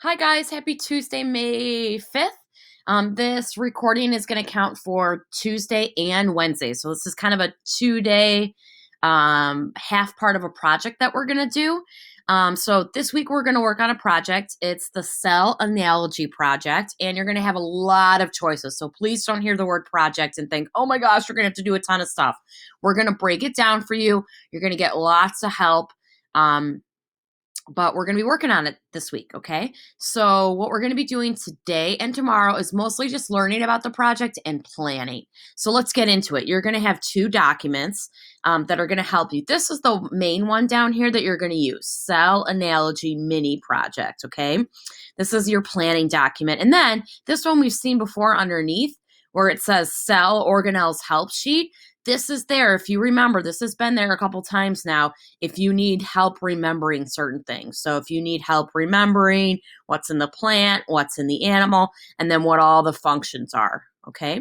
Hi, guys. Happy Tuesday, May 5th. This recording is going to count for Tuesday and Wednesday. So, this is kind of a 2 day half part of a project that we're going to do. So, this week we're going to work on a project. It's the cell analogy project, and you're going to have a lot of choices. So, please don't hear the word project and think, oh my gosh, we're going to have to do a ton of stuff. We're going to break it down for you. You're going to get lots of help. But we're going to be working on it this week, okay? So, what we're going to be doing today and tomorrow is mostly just learning about the project and planning. So, let's get into it. You're going to have two documents that are going to help you. This is the main one down here that you're going to use, Cell Analogy Mini Project, okay? This is your planning document. And then this one we've seen before underneath where it says Cell Organelles Help Sheet. This is there. If you remember, this has been there a couple times now if you need help remembering certain things. So if you need help remembering what's in the plant, what's in the animal, and then what all the functions are, okay?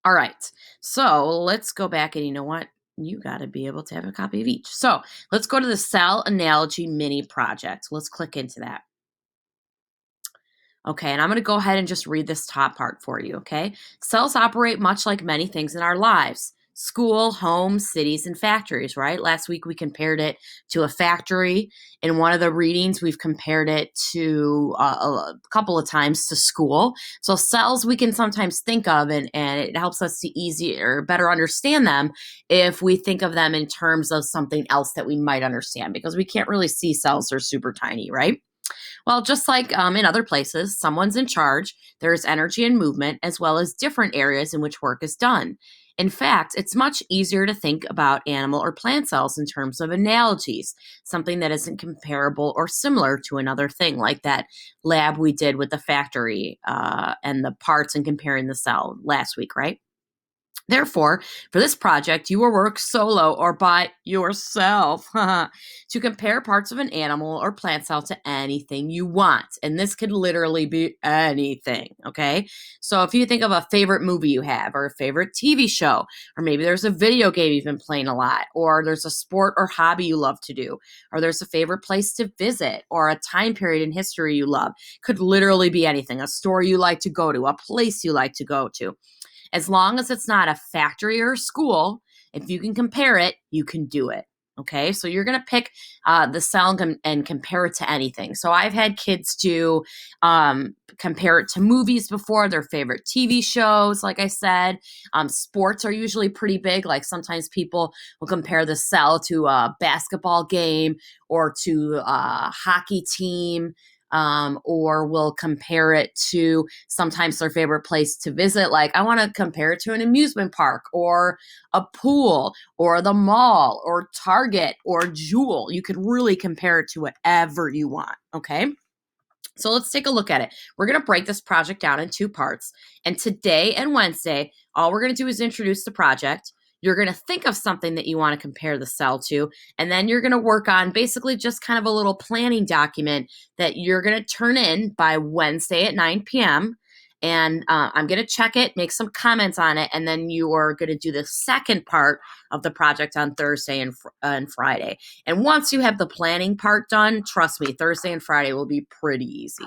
All right, so let's go back, and you know what? You got to be able to have a copy of each. So let's go to the Cell Analogy Mini Project. Let's click into that. Okay, and I'm going to go ahead and just read this top part for you, okay? Cells operate much like many things in our lives. School, homes, cities, and factories, right? Last week we compared it to a factory. In one of the readings, we've compared it to a couple of times to school. So cells we can sometimes think of, and it helps us to easier, better understand them if we think of them in terms of something else that we might understand, because we can't really see cells, they're super tiny, right? Well, just like in other places, someone's in charge. There's energy and movement, as well as different areas in which work is done. In fact, it's much easier to think about animal or plant cells in terms of analogies, something that isn't comparable or similar to another thing, like that lab we did with the factory and the parts and comparing the cell last week, right? Therefore, for this project, you will work solo or by yourself to compare parts of an animal or plant cell to anything you want. And this could literally be anything, okay? So if you think of a favorite movie you have, or a favorite TV show, or maybe there's a video game you've been playing a lot, or there's a sport or hobby you love to do, or there's a favorite place to visit, or a time period in history you love, could literally be anything, a store you like to go to, a place you like to go to. As long as it's not a factory or a school, if you can compare it, you can do it. Okay, so you're going to pick the cell and compare it to anything. So I've had kids do compare it to movies before, their favorite TV shows, like I said. Sports are usually pretty big. Like sometimes people will compare the cell to a basketball game or to a hockey team. Or will compare it to sometimes their favorite place to visit. Like, I want to compare it to an amusement park or a pool or the mall or Target or Jewel. You could really compare it to whatever you want, okay? So let's take a look at it. We're going to break this project down in two parts. And today and Wednesday, all we're going to do is introduce the project. You're going to think of something that you want to compare the cell to, and then you're going to work on basically just kind of a little planning document that you're going to turn in by Wednesday at 9 p.m. And I'm going to check it, make some comments on it, and then you are going to do the second part of the project on Thursday and Friday. And once you have the planning part done, trust me, Thursday and Friday will be pretty easy.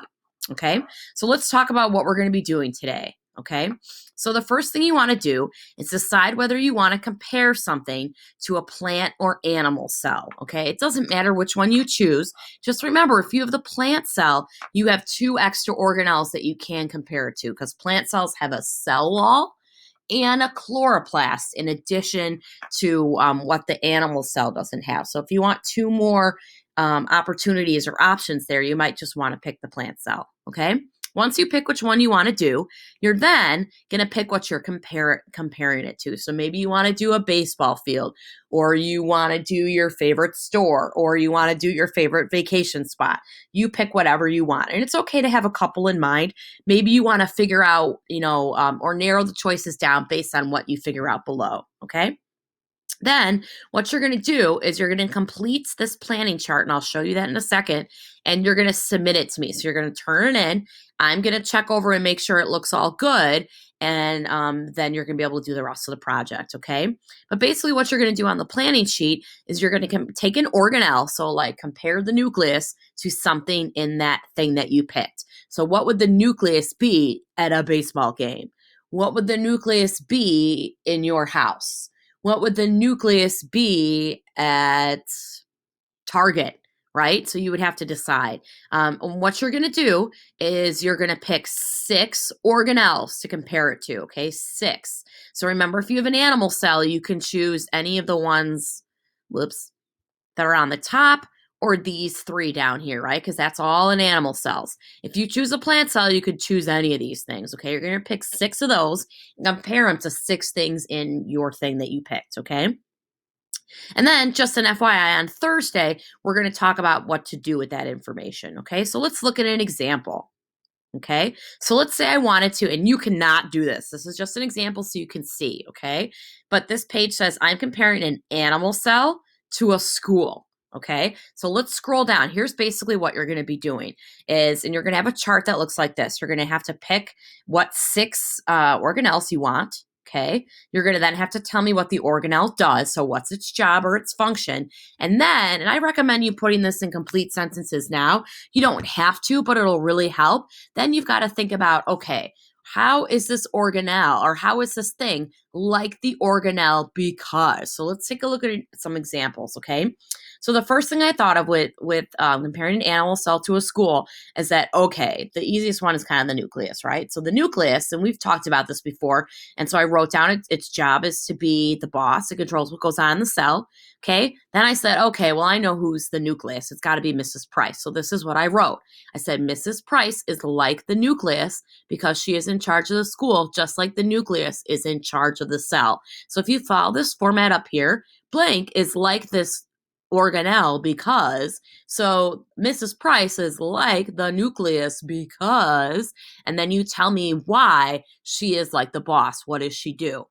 Okay, so let's talk about what we're going to be doing today. Okay, so the first thing you want to do is decide whether you want to compare something to a plant or animal cell. Okay, it doesn't matter which one you choose. Just remember, if you have the plant cell, you have two extra organelles that you can compare it to, because plant cells have a cell wall and a chloroplast in addition to what the animal cell doesn't have. So if you want two more opportunities or options there, you might just want to pick the plant cell, okay? Once you pick which one you want to do, you're then going to pick what you're comparing it to. So maybe you want to do a baseball field, or you want to do your favorite store, or you want to do your favorite vacation spot. You pick whatever you want. And it's okay to have a couple in mind. Maybe you want to figure out, or narrow the choices down based on what you figure out below, okay? Then what you're going to do is you're going to complete this planning chart, and I'll show you that in a second, and you're going to submit it to me. So you're going to turn it in. I'm going to check over and make sure it looks all good, and then you're going to be able to do the rest of the project, okay? But basically what you're going to do on the planning sheet is you're going to take an organelle, so like compare the nucleus to something in that thing that you picked. So what would the nucleus be at a baseball game? What would the nucleus be in your house? What would the nucleus be at Target, right? So you would have to decide. And what you're going to do is you're going to pick 6 organelles to compare it to, okay? 6. So remember, if you have an animal cell, you can choose any of the ones, that are on the top, or these 3 down here, right? Because that's all in animal cells. If you choose a plant cell, you could choose any of these things, okay? You're going to pick 6 of those and compare them to 6 things in your thing that you picked, okay? And then, just an FYI, on Thursday, we're going to talk about what to do with that information, okay? So let's look at an example. Okay, so let's say I wanted to, and you cannot do this. This is just an example so you can see, okay? But this page says I'm comparing an animal cell to a school, okay? So let's scroll down. Here's basically what you're going to be doing and you're going to have a chart that looks like this. You're going to have to pick what 6 organelles you want, okay? You're going to then have to tell me what the organelle does, so what's its job or its function. And I recommend you putting this in complete sentences now. You don't have to, but it'll really help. Then you've got to think about, okay, how is this organelle, or how is this thing like the organelle because? So let's take a look at some examples, okay? So the first thing I thought of with comparing an animal cell to a school is that, okay, the easiest one is kind of the nucleus, right? So the nucleus, and we've talked about this before, and so I wrote down its job is to be the boss. It controls what goes on in the cell, okay? Then I said, okay, well, I know who's the nucleus. It's got to be Mrs. Price. So this is what I wrote. I said, Mrs. Price is like the nucleus because she is in charge of the school, just like the nucleus is in charge of the cell. So if you follow this format up here, blank is like this organelle because, so Mrs. Price is like the nucleus because, and then you tell me why she is like the boss. What does she do?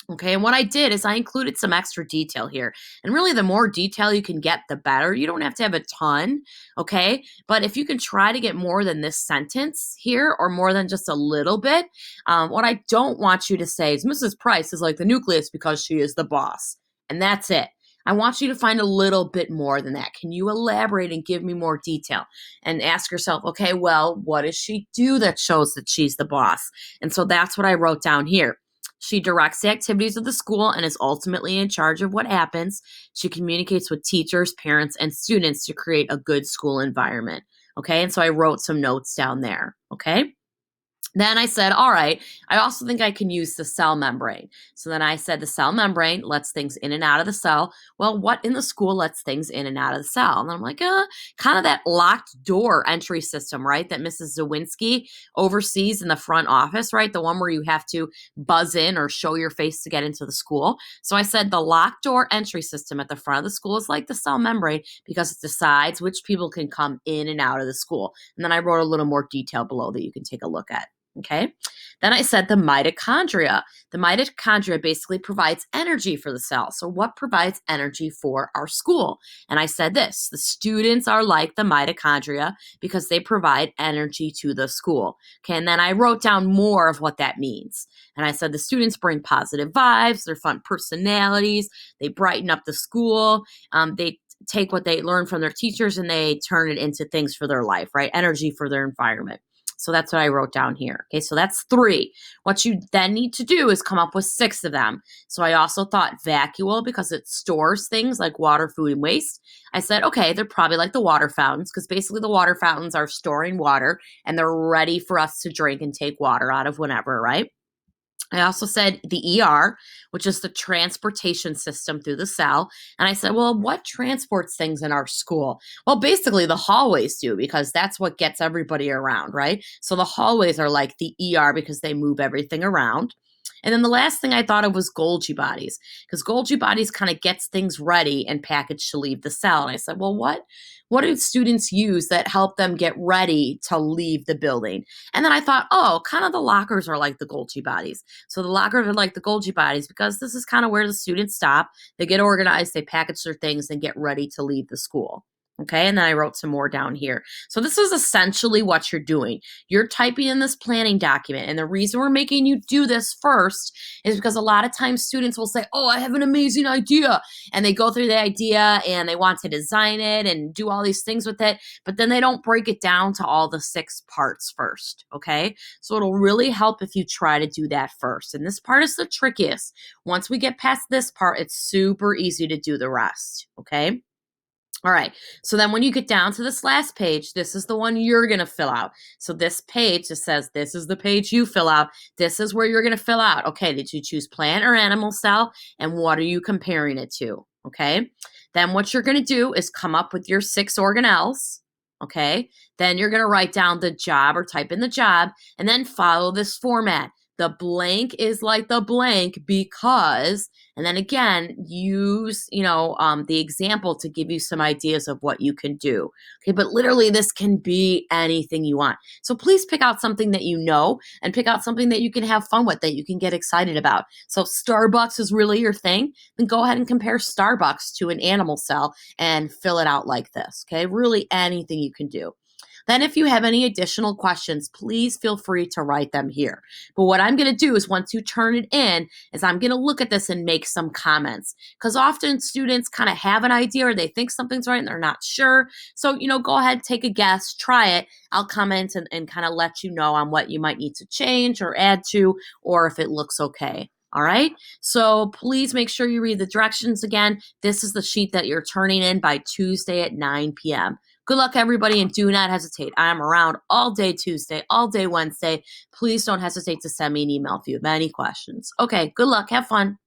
Okay, and what I did is I included some extra detail here. And really, the more detail you can get, the better. You don't have to have a ton, okay? But if you can try to get more than this sentence here, or more than just a little bit, what I don't want you to say is Mrs. Price is like the nucleus because she is the boss. And that's it. I want you to find a little bit more than that. Can you elaborate and give me more detail? And ask yourself, okay, well, what does she do that shows that she's the boss? And so that's what I wrote down here. She directs the activities of the school and is ultimately in charge of what happens. She communicates with teachers, parents, and students to create a good school environment. Okay, and so I wrote some notes down there. Okay. Then I said, all right, I also think I can use the cell membrane. So then I said the cell membrane lets things in and out of the cell. Well, what in the school lets things in and out of the cell? And I'm like, kind of that locked door entry system, right? That Mrs. Zawinski oversees in the front office, right? The one where you have to buzz in or show your face to get into the school. So I said the locked door entry system at the front of the school is like the cell membrane because it decides which people can come in and out of the school. And then I wrote a little more detail below that you can take a look at. Okay. Then I said the mitochondria. The mitochondria basically provides energy for the cell. So what provides energy for our school? And I said this, the students are like the mitochondria because they provide energy to the school. Okay. And then I wrote down more of what that means. And I said the students bring positive vibes, they're fun personalities, they brighten up the school, they take what they learn from their teachers and they turn it into things for their life, right? Energy for their environment. So that's what I wrote down here. Okay, so that's 3. What you then need to do is come up with 6 of them. So I also thought vacuole because it stores things like water, food, and waste. I said, okay, they're probably like the water fountains because basically the water fountains are storing water and they're ready for us to drink and take water out of whenever, right? I also said the ER, which is the transportation system through the cell. And I said, well, what transports things in our school? Well, basically the hallways do because that's what gets everybody around, right? So the hallways are like the ER because they move everything around. And then the last thing I thought of was Golgi bodies, because Golgi bodies kind of gets things ready and packaged to leave the cell. And I said, well, what do students use that help them get ready to leave the building? And then I thought, oh, kind of the lockers are like the Golgi bodies. So the lockers are like the Golgi bodies because this is kind of where the students stop. They get organized, they package their things, and get ready to leave the school. Okay, and then I wrote some more down here. So this is essentially what you're doing. You're typing in this planning document. And the reason we're making you do this first is because a lot of times students will say, oh, I have an amazing idea. And they go through the idea and they want to design it and do all these things with it. But then they don't break it down to all the 6 parts first. Okay, so it'll really help if you try to do that first. And this part is the trickiest. Once we get past this part, it's super easy to do the rest. Okay. All right, so then when you get down to this last page, this is the one you're going to fill out. So this page just says, this is the page you fill out. This is where you're going to fill out. Okay, did you choose plant or animal cell? And what are you comparing it to? Okay, then what you're going to do is come up with your 6 organelles. Okay, then you're going to write down the job or type in the job and then follow this format. The blank is like the blank because, and then again, use, the example to give you some ideas of what you can do. Okay, but literally this can be anything you want. So please pick out something that you know and pick out something that you can have fun with, that you can get excited about. So Starbucks is really your thing, then go ahead and compare Starbucks to an animal cell and fill it out like this. Okay, really anything you can do. Then if you have any additional questions, please feel free to write them here. But what I'm going to do is once you turn it in, is I'm going to look at this and make some comments. Because often students kind of have an idea or they think something's right and they're not sure. So, go ahead, take a guess, try it. I'll comment and kind of let you know on what you might need to change or add to, or if it looks okay. All right, so please make sure you read the directions again. This is the sheet that you're turning in by Tuesday at 9 p.m. Good luck, everybody, and do not hesitate. I am around all day Tuesday, all day Wednesday. Please don't hesitate to send me an email if you have any questions. Okay, good luck. Have fun.